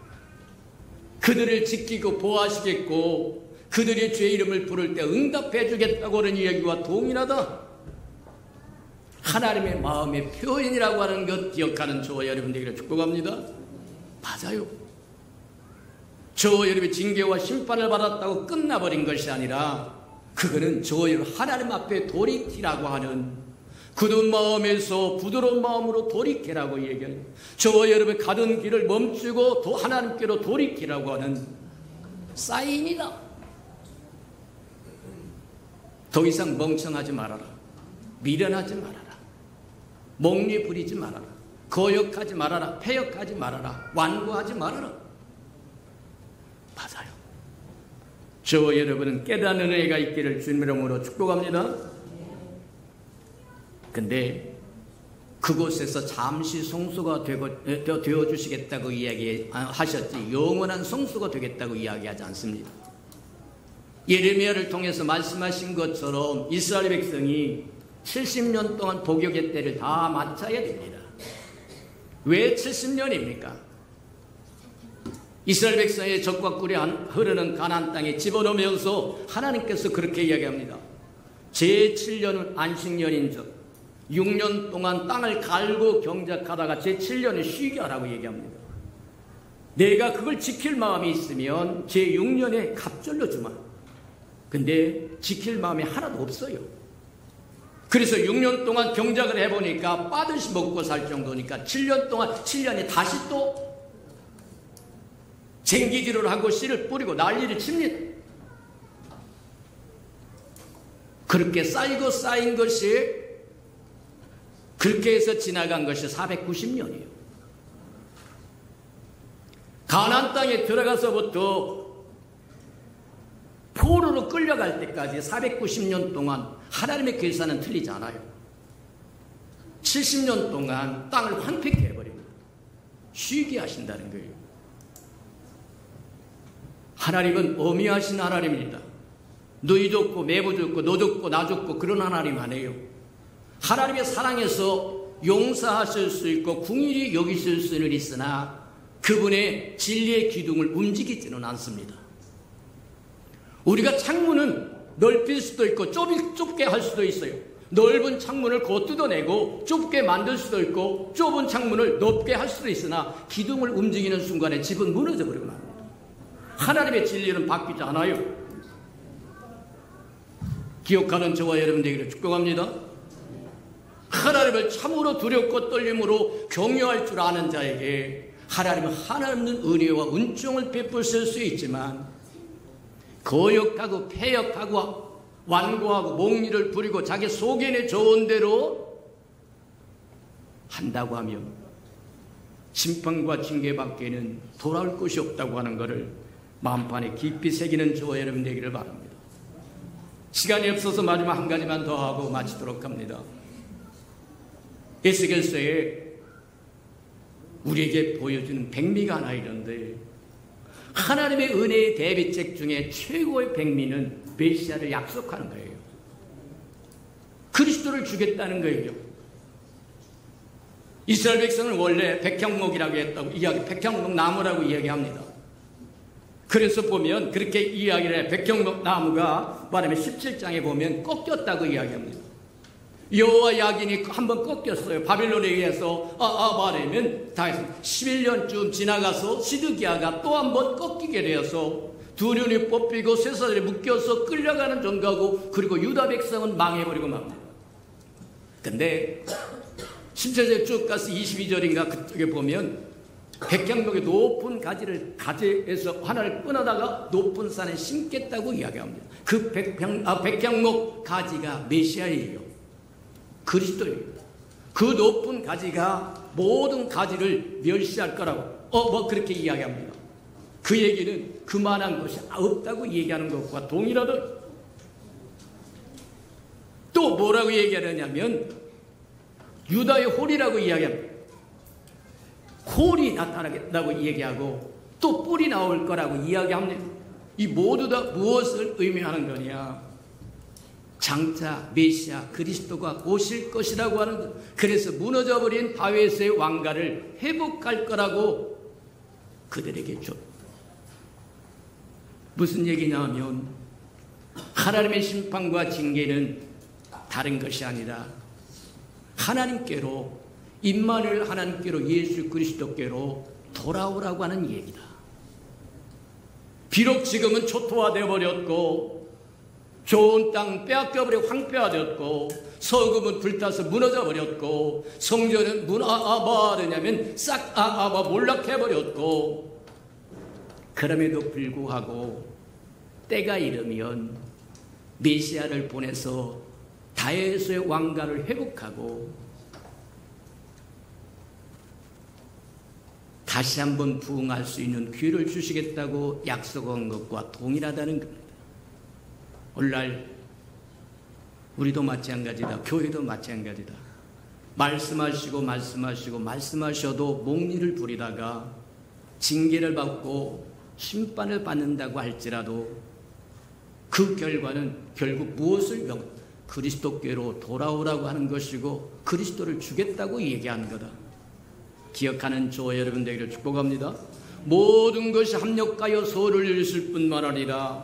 그들을 지키고 보호하시겠고 그들이 주의 이름을 부를 때 응답해 주겠다고 하는 이야기와 동일하다. 하나님의 마음의 표현이라고 하는 것 기억하는 저와 여러분 되기를 축복합니다. 맞아요. 저와 여러분이 징계와 심판을 받았다고 끝나버린 것이 아니라 그거는 저와 여러분 하나님 앞에 돌이키라고 하는, 굳은 마음에서 부드러운 마음으로 돌이키라고 얘기하는, 저와 여러분 가던 길을 멈추고 또 하나님께로 돌이키라고 하는 사인이다. 더 이상 멍청하지 말아라. 미련하지 말아라. 몽리 부리지 말아라. 거역하지 말아라. 패역하지 말아라. 완고하지 말아라. 받아요. 저와 여러분은 깨닫는 은혜가 있기를 주님의 이름으로 축복합니다. 근데 그곳에서 잠시 성수가 되어주시겠다고 이야기하셨지 영원한 성수가 되겠다고 이야기하지 않습니다. 예레미야를 통해서 말씀하신 것처럼 이스라엘 백성이 70년 동안 복역의 때를 다 마쳐야 됩니다. 왜 70년입니까? 이스라엘 백성의 젖과 꿀이 흐르는 가나안 땅에 집어넣으면서 하나님께서 그렇게 이야기합니다. 제7년은 안식년인즉 6년 동안 땅을 갈고 경작하다가 제7년을 쉬게 하라고 얘기합니다. 내가 그걸 지킬 마음이 있으면 제6년에 갑절로 주마. 근데 지킬 마음이 하나도 없어요. 그래서 6년 동안 경작을 해보니까 빠듯이 먹고 살 정도니까 7년 동안 7년에 다시 또 쟁기질을 하고 씨를 뿌리고 난리를 칩니다. 그렇게 쌓이고 쌓인 것이 그렇게 해서 지나간 것이 490년이에요. 가나안 땅에 들어가서부터 포로로 끌려갈 때까지 490년 동안 하나님의 계산은 틀리지 않아요. 70년 동안 땅을 황폐케 해버립니다. 쉬게 하신다는 거예요. 하나님은 어미하신 하나님입니다. 너희 줬고 매부 줬고 너 줬고 나 줬고 그런 하나님 아니에요. 하나님의 사랑에서 용서하실 수 있고 궁일이 여기실 수는 있으나 그분의 진리의 기둥을 움직이지는 않습니다. 우리가 창문은 넓힐 수도 있고 좁게 할 수도 있어요. 넓은 창문을 곧 뜯어내고 좁게 만들 수도 있고 좁은 창문을 높게 할 수도 있으나 기둥을 움직이는 순간에 집은 무너져 버리고 납니다. 하나님의 진리는 바뀌지 않아요. 기억하는 저와 여러분 되기를 축복합니다. 하나님을 참으로 두렵고 떨림으로 경외할 줄 아는 자에게 하나님은 하나님은 은혜와 은총을 베푸실 수 있지만 거역하고 패역하고 완고하고 몽리를 부리고 자기 속에는 좋은 대로 한다고 하면 심판과 징계밖에는 돌아올 것이 없다고 하는 것을 마음판에 깊이 새기는 저와 여러분 되기를 바랍니다. 시간이 없어서 마지막 한 가지만 더 하고 마치도록 합니다. 에스겔서에 우리에게 보여주는 백미가 하나 있는데 하나님의 은혜의 대비책 중에 최고의 백미는 메시아를 약속하는 거예요. 그리스도를 주겠다는 거예요. 이스라엘 백성은 원래 백향목이라고 했다고 백향목 나무라고 이야기합니다. 그래서 보면 그렇게 이야기를 해. 백향목 나무가 말하면 17장에 보면 꺾였다고 이야기합니다. 여호와 야긴이 한번 꺾였어요. 바빌론에 의해서 말하면 다 11년쯤 지나가서 시드기야가 또 한번 꺾이게 되어서 두 눈이 뽑히고 쇠사슬에 묶여서 끌려가는 전가고 그리고 유다 백성은 망해버리고 맙니다. 근데 17절 쭉 가서 22절인가 그쪽에 보면 백향목의 높은 가지에서 하나를 끊어다가 높은 산에 심겠다고 이야기합니다. 그 백향목 가지가 메시아예요. 그리스도예요. 그 높은 가지가 모든 가지를 멸시할 거라고 그렇게 이야기합니다. 그 얘기는 그만한 것이 없다고 얘기하는 것과 동일하다. 또 뭐라고 얘기하느냐면 유다의 홀이라고 이야기합니다. 홀이 나타나겠다고 얘기하고 또 뿔이 나올 거라고 이야기합니다. 이 모두 다 무엇을 의미하는 거냐? 장차 메시아 그리스도가 오실 것이라고 하는 것. 그래서 무너져버린 다윗의 왕가를 회복할 거라고 그들에게 줬다. 무슨 얘기냐 하면 하나님의 심판과 징계는 다른 것이 아니라 하나님께로 임마누엘 하나님께로 예수 그리스도께로 돌아오라고 하는 얘기다. 비록 지금은 초토화되어 버렸고 좋은 땅 빼앗겨버려 황폐화되었고 서금은 불타서 무너져 버렸고 성전은 뭐하냐면 싹 몰락해버렸고 그럼에도 불구하고 때가 이르면 메시아를 보내서 다윗의 왕가를 회복하고 다시 한번 부흥할 수 있는 기회를 주시겠다고 약속한 것과 동일하다는 겁니다. 오늘날 우리도 마찬가지다. 교회도 마찬가지다. 말씀하셔도 목리를 부리다가 징계를 받고 심판을 받는다고 할지라도 그 결과는 결국 무엇을 그리스도께로 돌아오라고 하는 것이고 그리스도를 주겠다고 얘기하는 거다. 기억하는 저와 여러분 되기를 축복합니다. 모든 것이 합력하여 소를 이루실 뿐만 아니라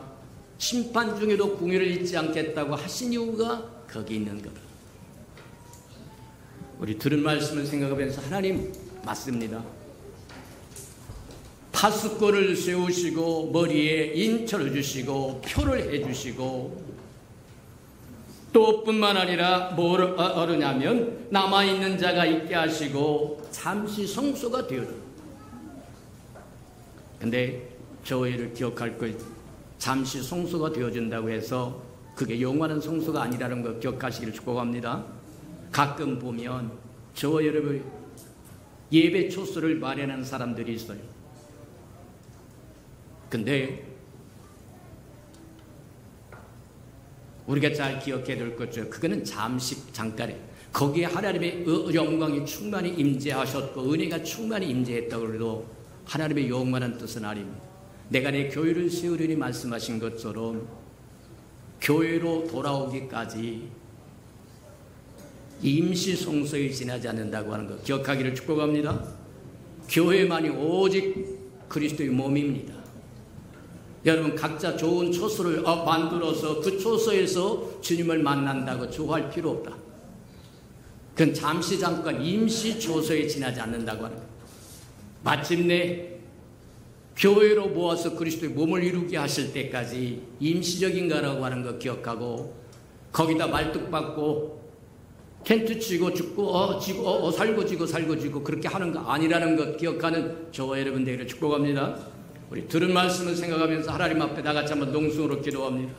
심판 중에도 궁유를 잊지 않겠다고 하신 이유가 거기 있는 거다. 우리 들은 말씀을 생각하면서 하나님 맞습니다. 파수꾼을 세우시고 머리에 인철을 주시고 표를 해주시고 또 뿐만 아니라 뭘 하느냐면 남아있는 자가 있게 하시고 잠시 성소가 되어줍니다. 근데 저희를 기억할 것, 잠시 성소가 되어준다고 해서 그게 영원한 성소가 아니라는 걸 기억하시기를 축복합니다. 가끔 보면 저와 여러분 예배 초소를 마련하는 사람들이 있어요. 근데 우리가 잘 기억해야 될 거죠. 그거는 잠깐에 거기에 하나님의 영광이 충만히 임재하셨고 은혜가 충만히 임재했다고 해도 하나님의 영원한 뜻은 아닙니다. 내가 내 교회를 세우려니 말씀하신 것처럼 교회로 돌아오기까지 임시 성소에 지나지 않는다고 하는 것 기억하기를 축복합니다. 교회만이 오직 그리스도의 몸입니다. 여러분 각자 좋은 초소를 만들어서 그 초소에서 주님을 만난다고 좋아할 필요 없다. 그건 잠깐 임시 초소에 지나지 않는다고 하는 거예요. 마침내 교회로 모아서 그리스도의 몸을 이루게 하실 때까지 임시적인가라고 하는 거 기억하고 거기다 말뚝박고 텐트 치고 죽고 살고 지고 그렇게 하는 거 아니라는 것 기억하는 저와 여러분 되기를 축복합니다. 우리 들은 말씀을 생각하면서 하나님 앞에 다같이 한번 동성으로 기도합니다.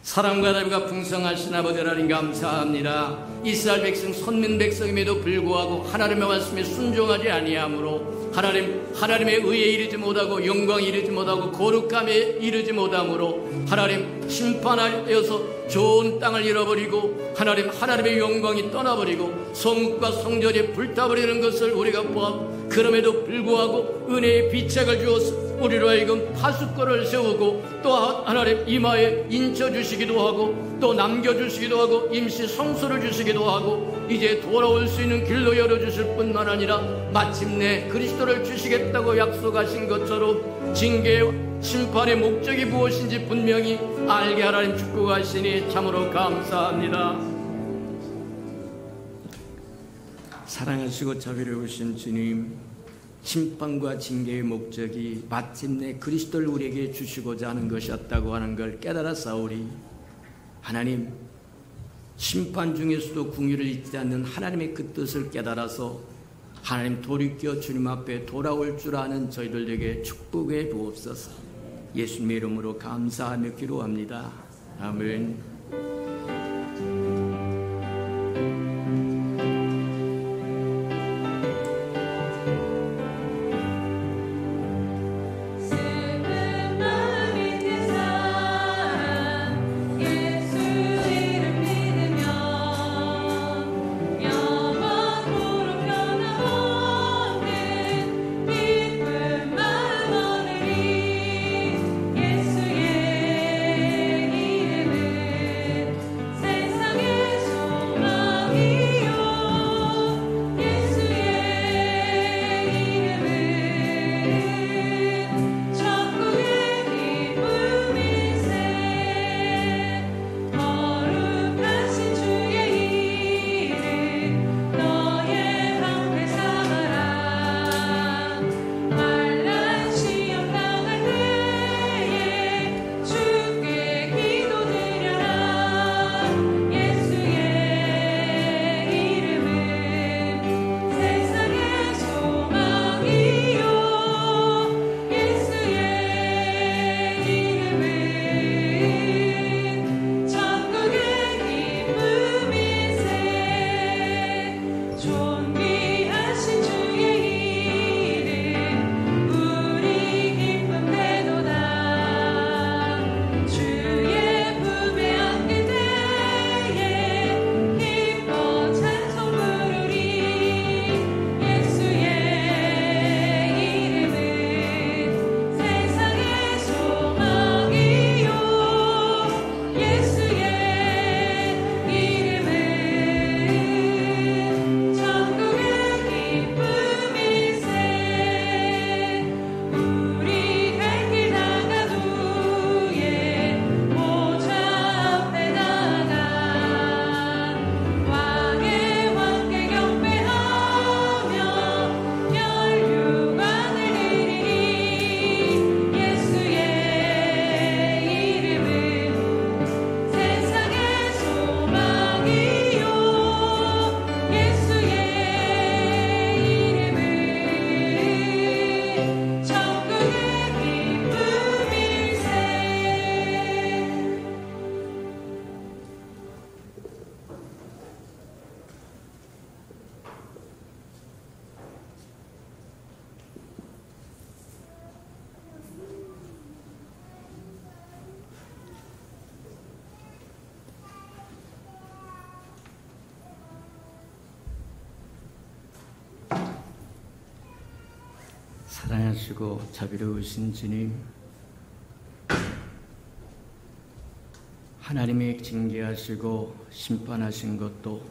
사랑과 자비가 풍성하신 아버지 하나님 감사합니다. 이스라엘 백성 선민 백성임에도 불구하고 하나님의 말씀에 순종하지 아니하므로 하나님의 의에 이르지 못하고 영광에 이르지 못하고 거룩함에 이르지 못함으로 하나님 심판하여서 좋은 땅을 잃어버리고 하나님의 영광이 떠나버리고 성읍과 성전이 불타버리는 것을 우리가 보았고 그럼에도 불구하고 은혜의 비책을 주어서 우리로 하여금 파수꾼을 세우고 또 하나님 이마에 인쳐주시기도 하고 또 남겨주시기도 하고 임시 성소를 주시기도 하고 이제 돌아올 수 있는 길로 열어주실 뿐만 아니라 마침내 그리스도를 주시겠다고 약속하신 것처럼 징계와 심판의 목적이 무엇인지 분명히 알게 하나님 축복하시니 참으로 감사합니다. 사랑하시고 자비로우신 주님, 심판과 징계의 목적이 마침내 그리스도를 우리에게 주시고자 하는 것이었다고 하는 걸 깨달았사오리. 하나님, 심판 중에서도 긍휼을 잊지 않는 하나님의 그 뜻을 깨달아서 하나님 돌이켜 주님 앞에 돌아올 줄 아는 저희들에게 축복해 주옵소서. 예수님의 이름으로 감사하며 기도합니다. 아멘. 사랑하시고 자비로우신 주님, 하나님이 징계하시고 심판하신 것도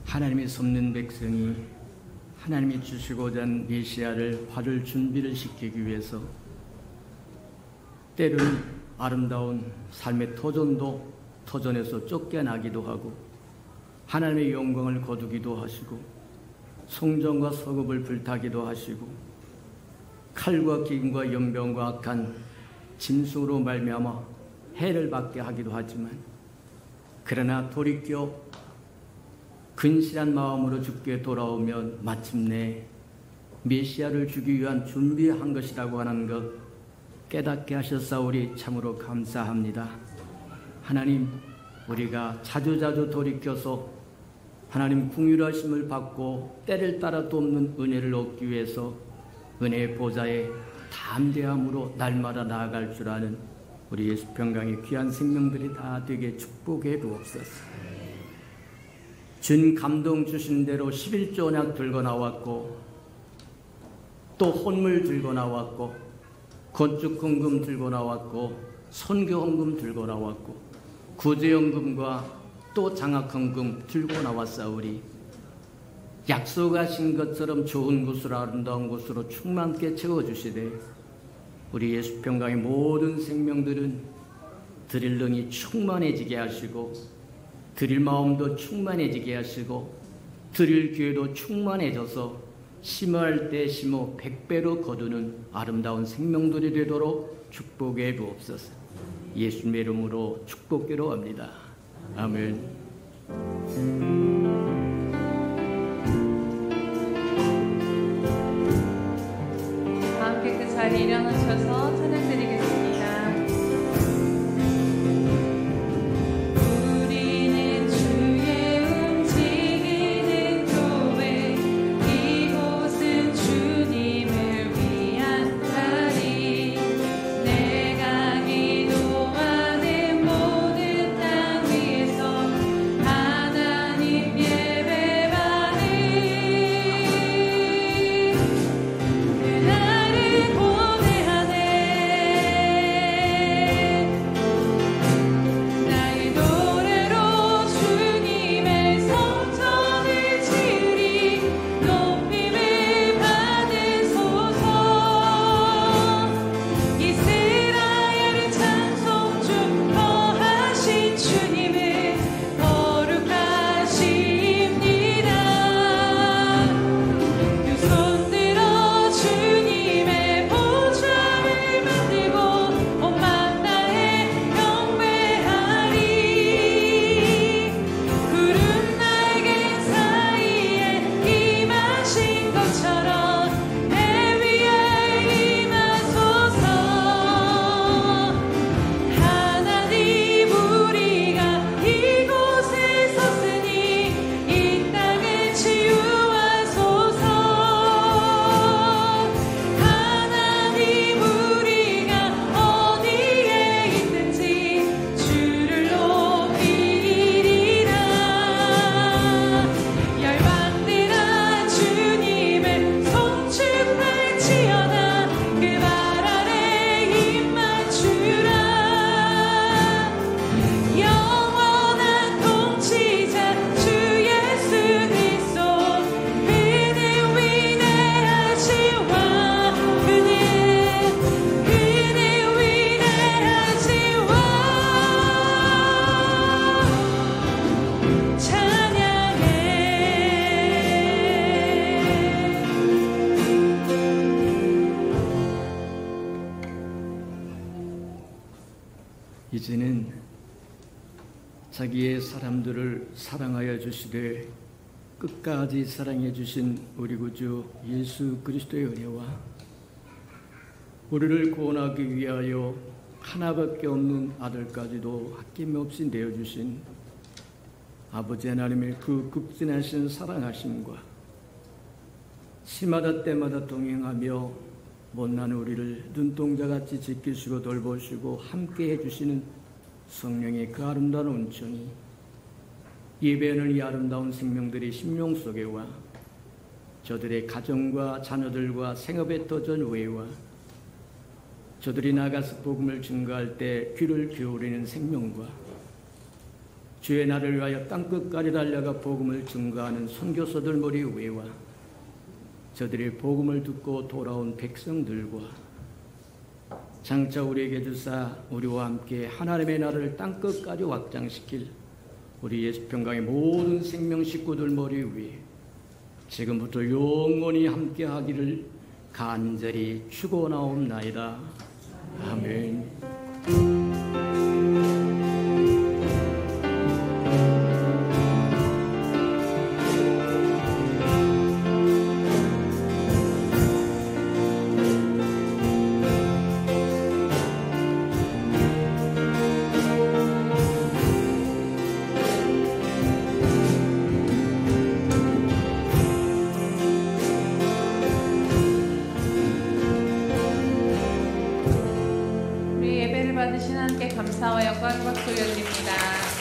하나님이 섬는 백성이 하나님이 주시고자 한 메시아를 받을 준비를 시키기 위해서 때로는 아름다운 삶의 터전에서 쫓겨나기도 하고 하나님의 영광을 거두기도 하시고 송전과 서급을 불타기도 하시고 칼과 기근과 연병과 악한 짐승으로 말미암아 해를 받게 하기도 하지만 그러나 돌이켜 근실한 마음으로 주께 돌아오면 마침내 메시아를 주기 위한 준비한 것이라고 하는 것 깨닫게 하셨사오니 참으로 감사합니다. 하나님, 우리가 자주자주 돌이켜서 하나님 긍휼하심을 받고 때를 따라 돕는 은혜를 얻기 위해서 은혜의 보좌에 담대함으로 날마다 나아갈 줄 아는 우리 예수평강의 귀한 생명들이 다 되게 축복해 주옵소서. 준 감동 주신 대로 11조 언약 들고 나왔고 또 혼물 들고 나왔고 건축 헌금 들고 나왔고 선교 헌금 들고 나왔고 구제 헌금과 또 장학 헌금 들고 나왔사오리. 약속하신 것처럼 좋은 곳으로 아름다운 곳으로 충만케 채워주시되 우리 예수평강의 모든 생명들은 드릴 능이 충만해지게 하시고 드릴 마음도 충만해지게 하시고 드릴 기회도 충만해져서 심어할 때 심어 100배로 거두는 아름다운 생명들이 되도록 축복해 주옵소서. 예수님의 이름으로 축복기로 합니다. 아멘. 함께 그 자리에 일어나셔서 찬양드리겠습니다. 이제는 자기의 사람들을 사랑하여 주시되 끝까지 사랑해 주신 우리 구주 예수 그리스도의 은혜와 우리를 구원하기 위하여 하나밖에 없는 아들까지도 아낌없이 내어주신 아버지 하나님의 그 극진하신 사랑하심과 시마다 때마다 동행하며 못난 우리를 눈동자같이 지키시고 돌보시고 함께 해주시는 성령의 그 아름다운 은총이 예배하는 이 아름다운 생명들이 심령 속에 와 저들의 가정과 자녀들과 생업에 터전 외와 저들이 나가서 복음을 증거할 때 귀를 기울이는 생명과 주의 날을 위하여 땅끝까지 달려가 복음을 증거하는 선교사들 머리 위와 저들의 복음을 듣고 돌아온 백성들과 장차 우리에게 주사 우리와 함께 하나님의 나라를 땅끝까지 확장시킬 우리 예수평강의 모든 생명 식구들 머리 위에 지금부터 영원히 함께하기를 간절히 축원하옵나이다. 아멘. 받으신 하나님께 감사와 영광과 박수 올려드립니다.